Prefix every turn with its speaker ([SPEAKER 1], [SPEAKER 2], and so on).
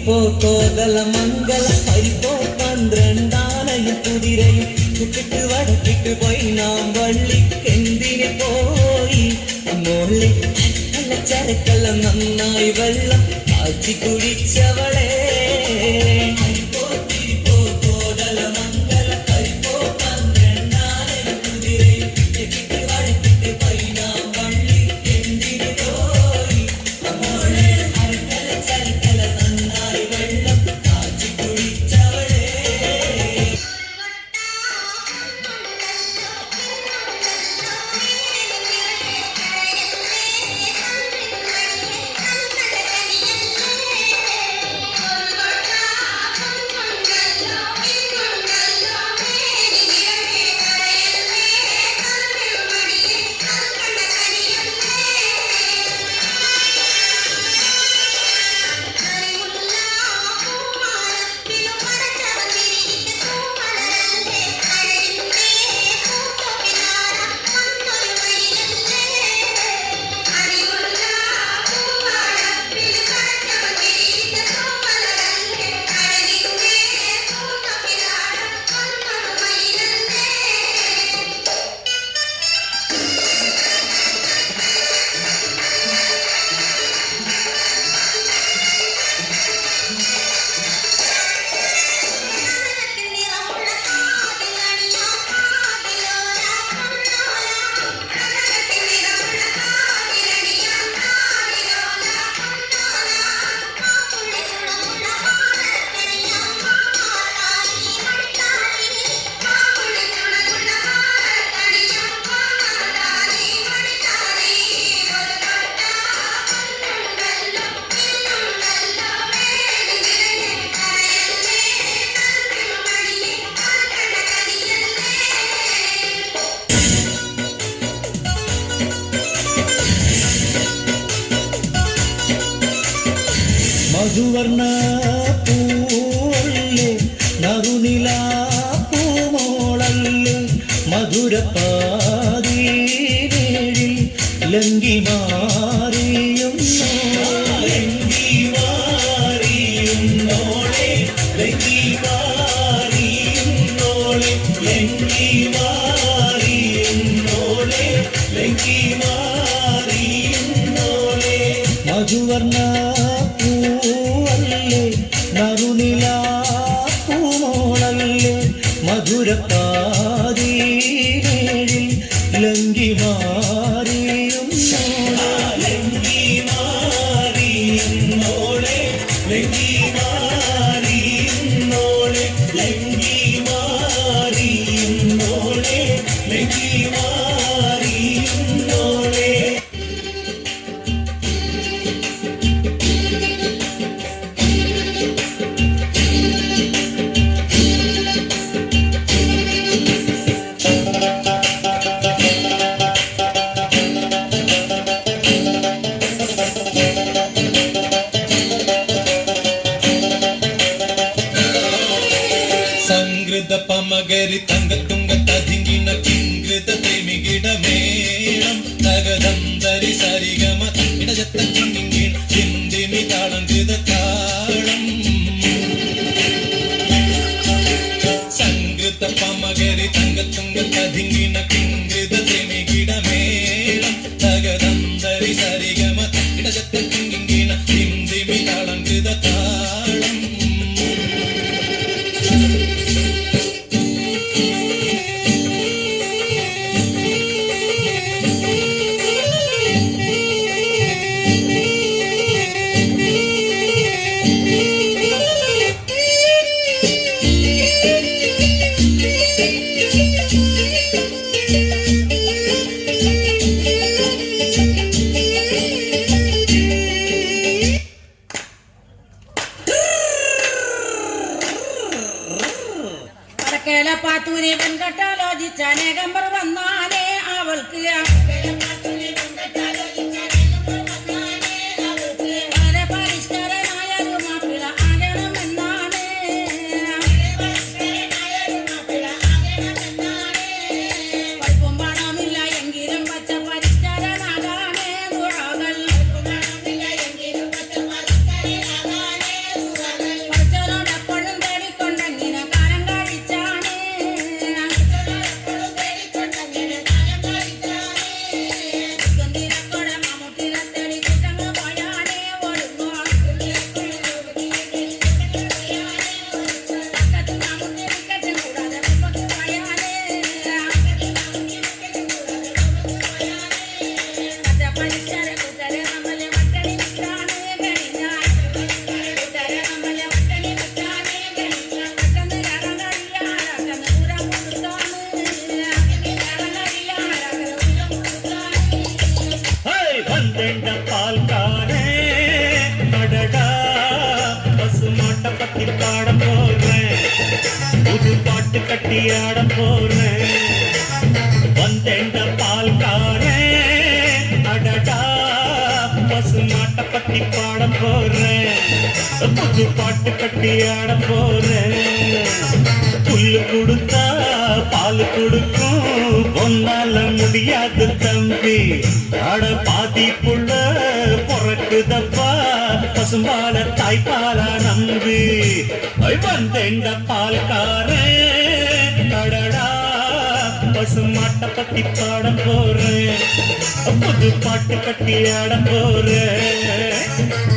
[SPEAKER 1] തീപ്പോ കോതല മംഗല പരിപ്പോ പന്ത്രണ്ടാനയും കുതിരയും ചുട്ടിട്ട് വടക്കിട്ട് പോയി നാം വള്ളിക്കെന്തിന് പോയി മോളെ നല്ല ചരക്കല്ല നന്നായി വെള്ളം കാച്ചി കുടിച്ചവളെ മധുവർണ്ണ പൂവല്ലേ നറുനിലാ പൂമോളല്ലേ മധുരപ്പാതീരിൽ ലങ്കി മാറിയും ലങ്കി മാറിയും നോളെ ലങ്കി മാറിയും നോളെ ലങ്കി മാറിയും നോളെ ലങ്കി മാറിയും നോളെ മധുവർണ്ണ നറുനിലാ പൂമോളല്ലേ മധുരപ്പാതീരിൽ ലങ്കി മാറിയും ലങ്കി മാറിയും നോളെ ലങ്കി മാറിയും നോളെ ലങ്കി മാറിയും നോളെ ലങ്കി മാറിയും നോളെ പമകരി തങ്കത്തുങ്ക തതിങ്കിന കിങ്കൃത തെമികിട മേളം തകതന്തരി സരിഗമ ഇടജത്ത കിങ്ങിൻ ചിന്തിമി താളം കൃത താളം സംഗൃത പമകരി തങ്കത്തുങ്ക തതിങ്കിന കിങ്കൃത തെമികിട മേളം തകതന്തരി സരിഗമ ഇടജത്ത കിങ്ങിന ചിന്തിമി താളം കൃത താളം
[SPEAKER 2] പാത്തൂരി വെങ്കട്ടാലോചിച്ച അനേകമ്പർ വന്നാനേ അവൾക്ക്
[SPEAKER 3] கட்டி ஆட போறேன் வந்தேண்ட பால்காரன் அடடா பசு மாட்டை பத்தி பாட போறேன் புது பாட்டு கட்டி ஆட போறேன் புல்லு கொடுத்தா பால் கொடுக்கும் ஒன்னால முடியாது தம்பி அட பாதி புள்ள பொறக்குதப்பா பசும்பால தாய்ப்பாலா நம்பி வந்தேண்ட பால்காரன் அடடா பசு மாட்டை பத்தி பாட போறேன் புது பாட்டு கட்டி ஆட போறேன்